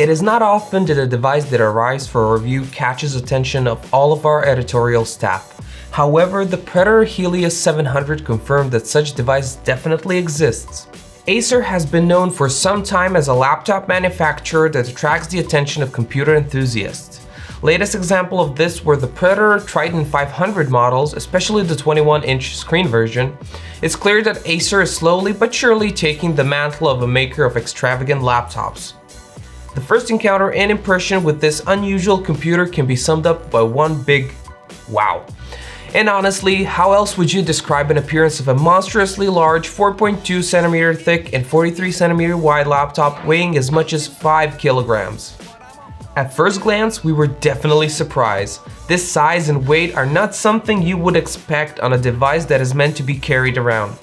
It is not often that a device that arrives for a review catches attention of all of our editorial staff. However, the Predator Helios 700 confirmed that such device definitely exists. Acer has been known for some time as a laptop manufacturer that attracts the attention of computer enthusiasts. Latest example of this were the Predator Triton 500 models, especially the 21-inch screen version. It's clear that Acer is slowly but surely taking the mantle of a maker of extravagant laptops. The first encounter and impression with this unusual computer can be summed up by one big wow. And honestly, how else would you describe an appearance of a monstrously large 4.2 cm thick and 43 cm wide laptop weighing as much as 5 kilograms? At first glance, we were definitely surprised. This size and weight are not something you would expect on a device that is meant to be carried around.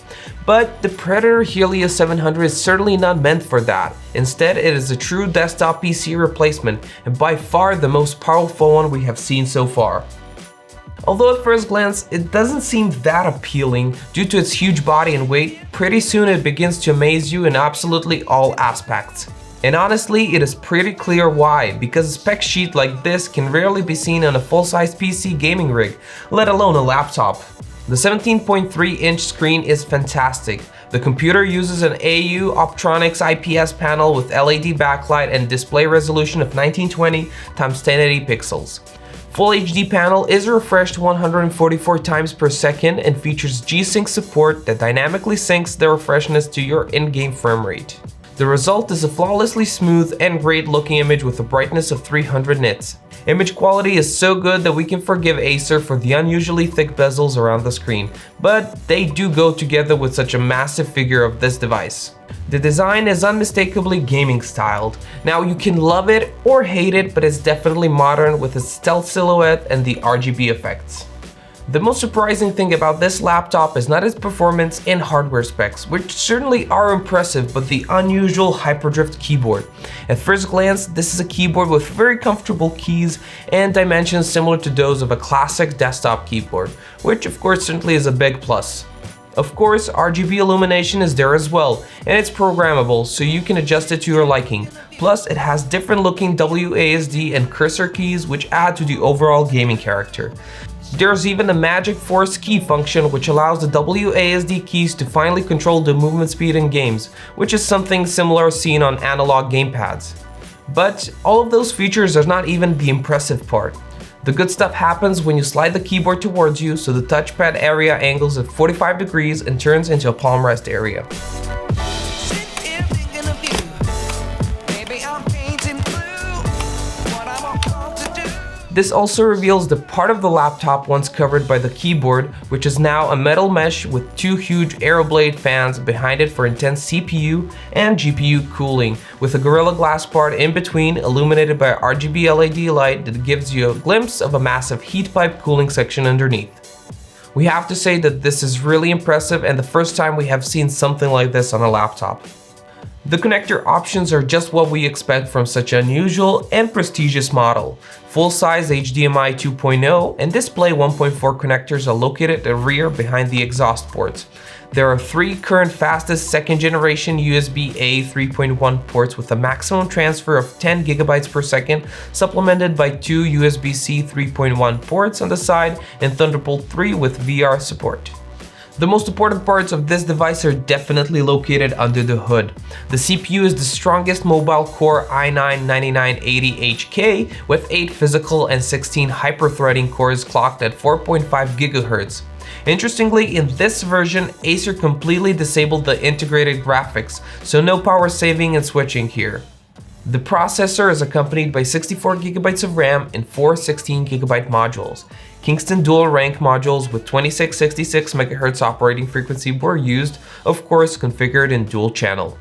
But the Predator Helios 700 is certainly not meant for that. Instead, it is a true desktop PC replacement and by far the most powerful one we have seen so far. Although at first glance it doesn't seem that appealing due to its huge body and weight, pretty soon it begins to amaze you in absolutely all aspects. And honestly, it is pretty clear why, because a spec sheet like this can rarely be seen on a full-size PC gaming rig, let alone a laptop. The 17.3-inch screen is fantastic. The computer uses an AU Optronics IPS panel with LED backlight and display resolution of 1920 x 1080 pixels. Full HD panel is refreshed 144 times per second and features G-Sync support that dynamically syncs the refreshness to your in-game frame rate. The result is a flawlessly smooth and great looking image with a brightness of 300 nits. Image quality is so good that we can forgive Acer for the unusually thick bezels around the screen, but they do go together with such a massive figure of this device. The design is unmistakably gaming styled. Now you can love it or hate it, but it's definitely modern with its stealth silhouette and the RGB effects. The most surprising thing about this laptop is not its performance and hardware specs, which certainly are impressive, but the unusual hyperdrift keyboard. At first glance, this is a keyboard with very comfortable keys and dimensions similar to those of a classic desktop keyboard, which of course certainly is a big plus. Of course, RGB illumination is there as well, and it's programmable, so you can adjust it to your liking. Plus, it has different looking WASD and cursor keys which add to the overall gaming character. There's even a Magic Force key function which allows the WASD keys to finally control the movement speed in games, which is something similar seen on analog gamepads. But all of those features are not even the impressive part. The good stuff happens when you slide the keyboard towards you, so the touchpad area angles at 45 degrees and turns into a palm rest area. This also reveals the part of the laptop once covered by the keyboard, which is now a metal mesh with two huge Aeroblade fans behind it for intense CPU and GPU cooling, with a Gorilla Glass part in between illuminated by RGB LED light that gives you a glimpse of a massive heat pipe cooling section underneath. We have to say that this is really impressive and the first time we have seen something like this on a laptop. The connector options are just what we expect from such an unusual and prestigious model. Full-size HDMI 2.0 and Display 1.4 connectors are located at the rear behind the exhaust ports. There are three current fastest second-generation USB-A 3.1 ports with a maximum transfer of 10 GB per second, supplemented by two USB-C 3.1 ports on the side and Thunderbolt 3 with VR support. The most important parts of this device are definitely located under the hood. The CPU is the strongest mobile Core i9-9980HK with 8 physical and 16 hyper-threading cores clocked at 4.5 GHz. Interestingly, in this version, Acer completely disabled the integrated graphics, so no power saving and switching here. The processor is accompanied by 64 GB of RAM and 4 16 GB modules. Kingston dual rank modules with 2666 MHz operating frequency were used, of course configured in dual channel.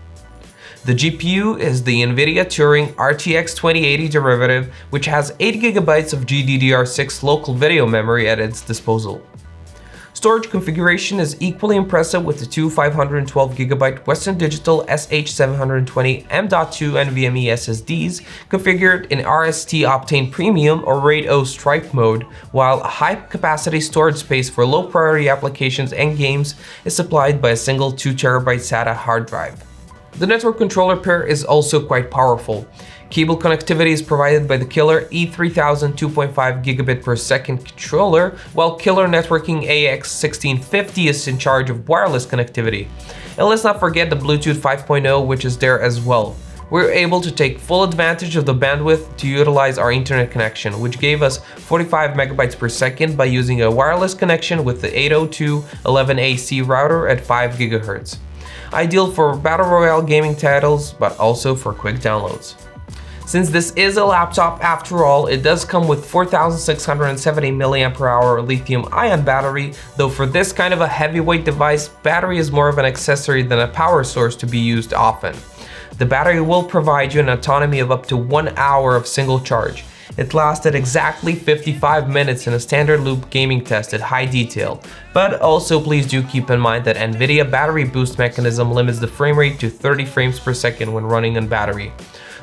The GPU is the NVIDIA Turing RTX 2080 derivative, which has 8 GB of GDDR6 local video memory at its disposal. Storage configuration is equally impressive with the two 512GB Western Digital SH720 M.2 NVMe SSDs configured in RST Optane Premium or RAID 0 Stripe mode, while a high-capacity storage space for low-priority applications and games is supplied by a single 2TB SATA hard drive. The network controller pair is also quite powerful. Cable connectivity is provided by the killer E3000 2.5 gigabit per second controller, while killer networking AX1650 is in charge of wireless connectivity. And let's not forget the Bluetooth 5.0, which is there as well. We're able to take full advantage of the bandwidth to utilize our internet connection, which gave us 45 megabytes per second by using a wireless connection with the 802.11ac router at 5 GHz. Ideal for battle royale gaming titles, but also for quick downloads. Since this is a laptop after all, it does come with 4670 mAh lithium-ion battery, though for this kind of a heavyweight device, battery is more of an accessory than a power source to be used often. The battery will provide you an autonomy of up to 1 hour of single charge. It lasted exactly 55 minutes in a standard loop gaming test at high detail, but also please do keep in mind that NVIDIA battery boost mechanism limits the frame rate to 30 frames per second when running on battery.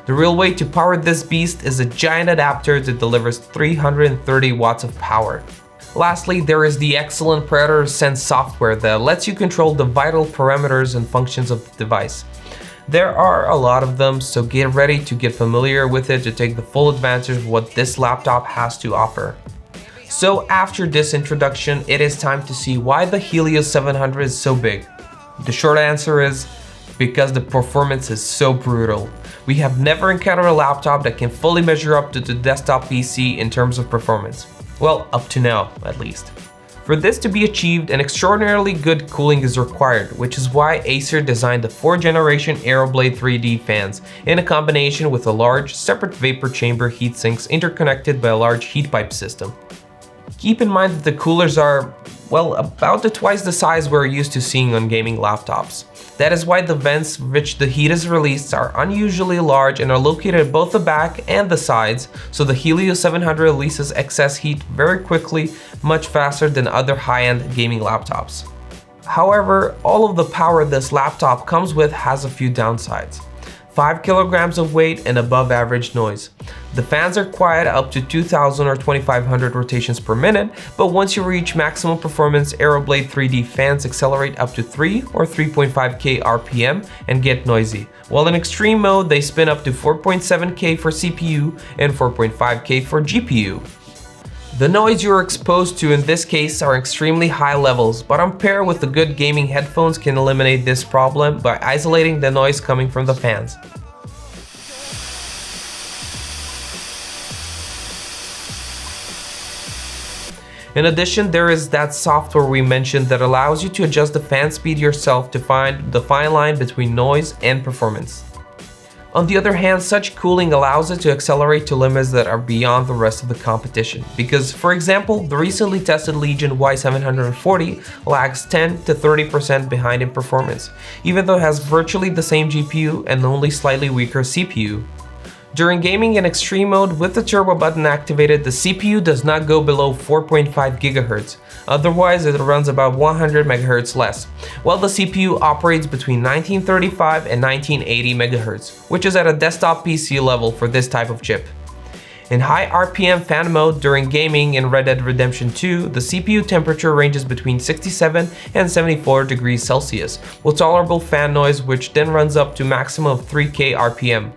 The real way to power this beast is a giant adapter that delivers 330 watts of power. Lastly, there is the excellent Predator Sense software that lets you control the vital parameters and functions of the device. There are a lot of them, so get ready to get familiar with it to take the full advantage of what this laptop has to offer. So after this introduction, it is time to see why the Helios 700 is so big. The short answer is because the performance is so brutal. We have never encountered a laptop that can fully measure up to the desktop PC in terms of performance. Well, up to now, at least. For this to be achieved, an extraordinarily good cooling is required, which is why Acer designed the 4th generation Aeroblade 3D fans in a combination with a large, separate vapor chamber heat sinks interconnected by a large heat pipe system. Keep in mind that the coolers are, well, about twice the size we're used to seeing on gaming laptops. That is why the vents which the heat is released are unusually large and are located at both the back and the sides, so the Helios 700 releases excess heat very quickly, much faster than other high-end gaming laptops. However, all of the power this laptop comes with has a few downsides. 5 kilograms of weight and above average noise. The fans are quiet up to 2000 or 2500 rotations per minute, but once you reach maximum performance, Aeroblade 3D fans accelerate up to 3 or 3.5k RPM and get noisy, while in extreme mode they spin up to 4.7k for CPU and 4.5k for GPU. The noise you're exposed to in this case are extremely high levels, but on pair with the good gaming headphones can eliminate this problem by isolating the noise coming from the fans. In addition, there is that software we mentioned that allows you to adjust the fan speed yourself to find the fine line between noise and performance. On the other hand, such cooling allows it to accelerate to limits that are beyond the rest of the competition. Because, for example, the recently tested Legion Y740 lags 10 to 30% behind in performance, even though it has virtually the same GPU and only slightly weaker CPU. During gaming in extreme mode with the turbo button activated, the CPU does not go below 4.5 GHz, otherwise it runs about 100 MHz less, while the CPU operates between 1935 and 1980 MHz, which is at a desktop PC level for this type of chip. In high RPM fan mode during gaming in Red Dead Redemption 2, the CPU temperature ranges between 67 and 74 degrees Celsius, with tolerable fan noise which then runs up to maximum of 3k RPM.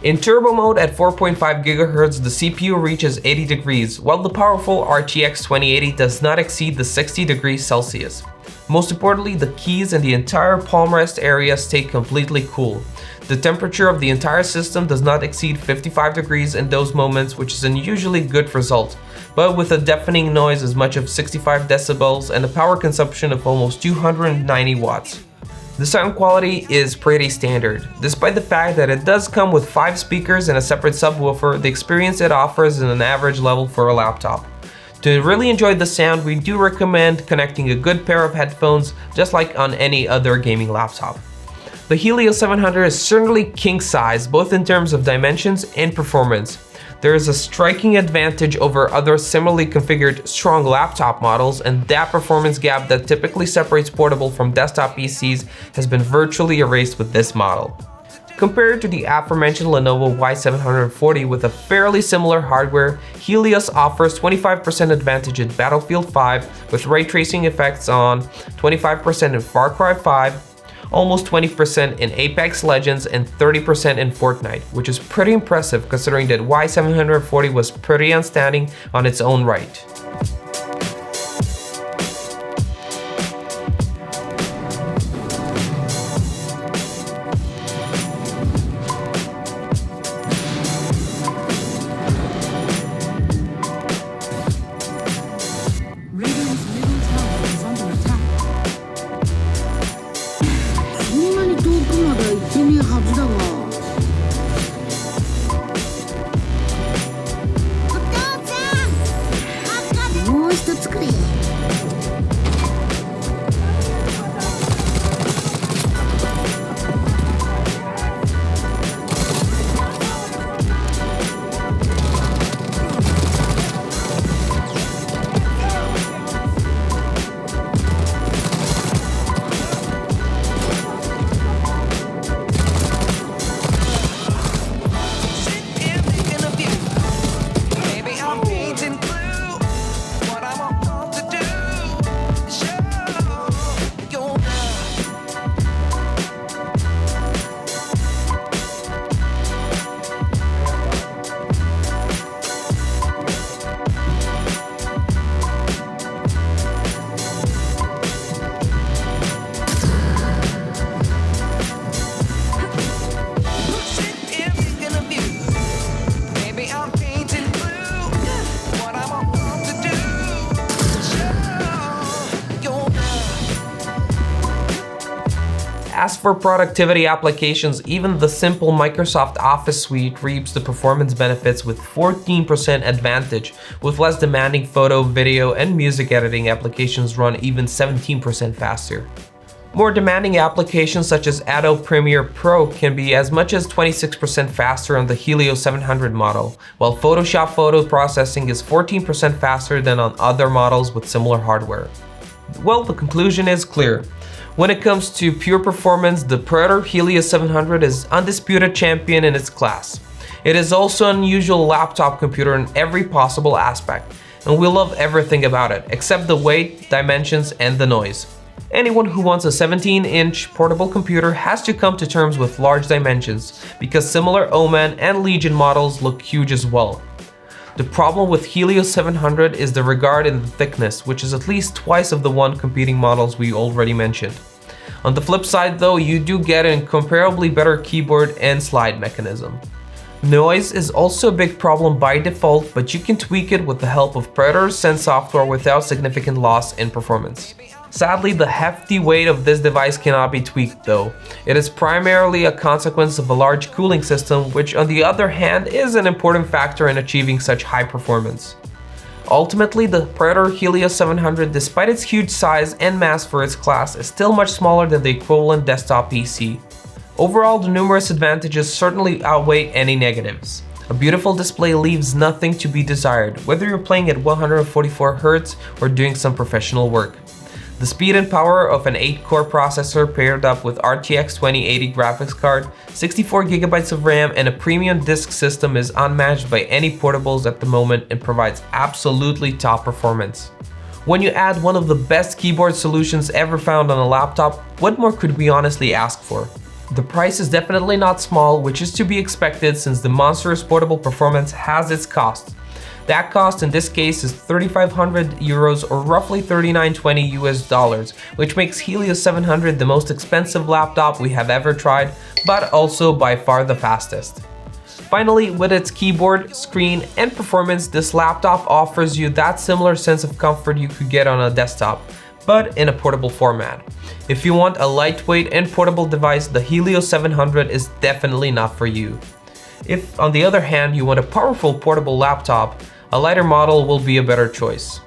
In turbo mode at 4.5 GHz, the CPU reaches 80 degrees, while the powerful RTX 2080 does not exceed the 60 degrees Celsius. Most importantly, the keys and the entire palm rest area stay completely cool. The temperature of the entire system does not exceed 55 degrees in those moments, which is an unusually good result, but with a deafening noise as much as 65 decibels and a power consumption of almost 290 watts. The sound quality is pretty standard. Despite the fact that it does come with 5 speakers and a separate subwoofer, the experience it offers is an average level for a laptop. To really enjoy the sound, we do recommend connecting a good pair of headphones, just like on any other gaming laptop. The Helios 700 is certainly king size, both in terms of dimensions and performance. There is a striking advantage over other similarly configured strong laptop models, and that performance gap that typically separates portable from desktop PCs has been virtually erased with this model. Compared to the aforementioned Lenovo Y740 with a fairly similar hardware, Helios offers 25% advantage in Battlefield 5 with ray tracing effects on 25% in Far Cry 5, almost 20% in Apex Legends and 30% in Fortnite, which is pretty impressive considering that Y740 was pretty outstanding on its own right. As for productivity applications, even the simple Microsoft Office suite reaps the performance benefits with 14% advantage, with less demanding photo, video, and music editing applications run even 17% faster. More demanding applications such as Adobe Premiere Pro can be as much as 26% faster on the Helios 700 model, while Photoshop photo processing is 14% faster than on other models with similar hardware. Well, the conclusion is clear. When it comes to pure performance, the Predator Helios 700 is undisputed champion in its class. It is also an unusual laptop computer in every possible aspect, and we love everything about it, except the weight, dimensions, and the noise. Anyone who wants a 17-inch portable computer has to come to terms with large dimensions, because similar Omen and Legion models look huge as well. The problem with Helios 700 is the regard in the thickness, which is at least twice of the one competing models we already mentioned. On the flip side though, you do get an incomparably better keyboard and slide mechanism. Noise is also a big problem by default, but you can tweak it with the help of Predator Sense software without significant loss in performance. Sadly, the hefty weight of this device cannot be tweaked though. It is primarily a consequence of a large cooling system, which on the other hand is an important factor in achieving such high performance. Ultimately, the Predator Helios 700, despite its huge size and mass for its class, is still much smaller than the equivalent desktop PC. Overall, the numerous advantages certainly outweigh any negatives. A beautiful display leaves nothing to be desired, whether you're playing at 144Hz or doing some professional work. The speed and power of an 8-core processor paired up with RTX 2080 graphics card, 64GB of RAM, and a premium disk system is unmatched by any portables at the moment and provides absolutely top performance. When you add one of the best keyboard solutions ever found on a laptop, what more could we honestly ask for? The price is definitely not small, which is to be expected since the monstrous portable performance has its cost. That cost in this case is 3,500 euros or roughly $39.20 US, which makes Helios 700 the most expensive laptop we have ever tried, but also by far the fastest. Finally, with its keyboard, screen, and performance, this laptop offers you that similar sense of comfort you could get on a desktop, but in a portable format. If you want a lightweight and portable device, the Helios 700 is definitely not for you. If, on the other hand, you want a powerful portable laptop, a lighter model will be a better choice.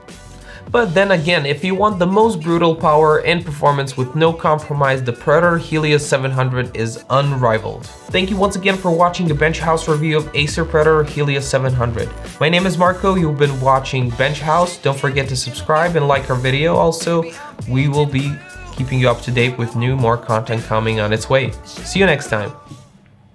But then again, if you want the most brutal power and performance with no compromise, the Predator Helios 700 is unrivaled. Thank you once again for watching the Bench House review of Acer Predator Helios 700. My name is Marco, you've been watching Bench House. Don't forget to subscribe and like our video. Also, we will be keeping you up to date with more content coming on its way. See you next time.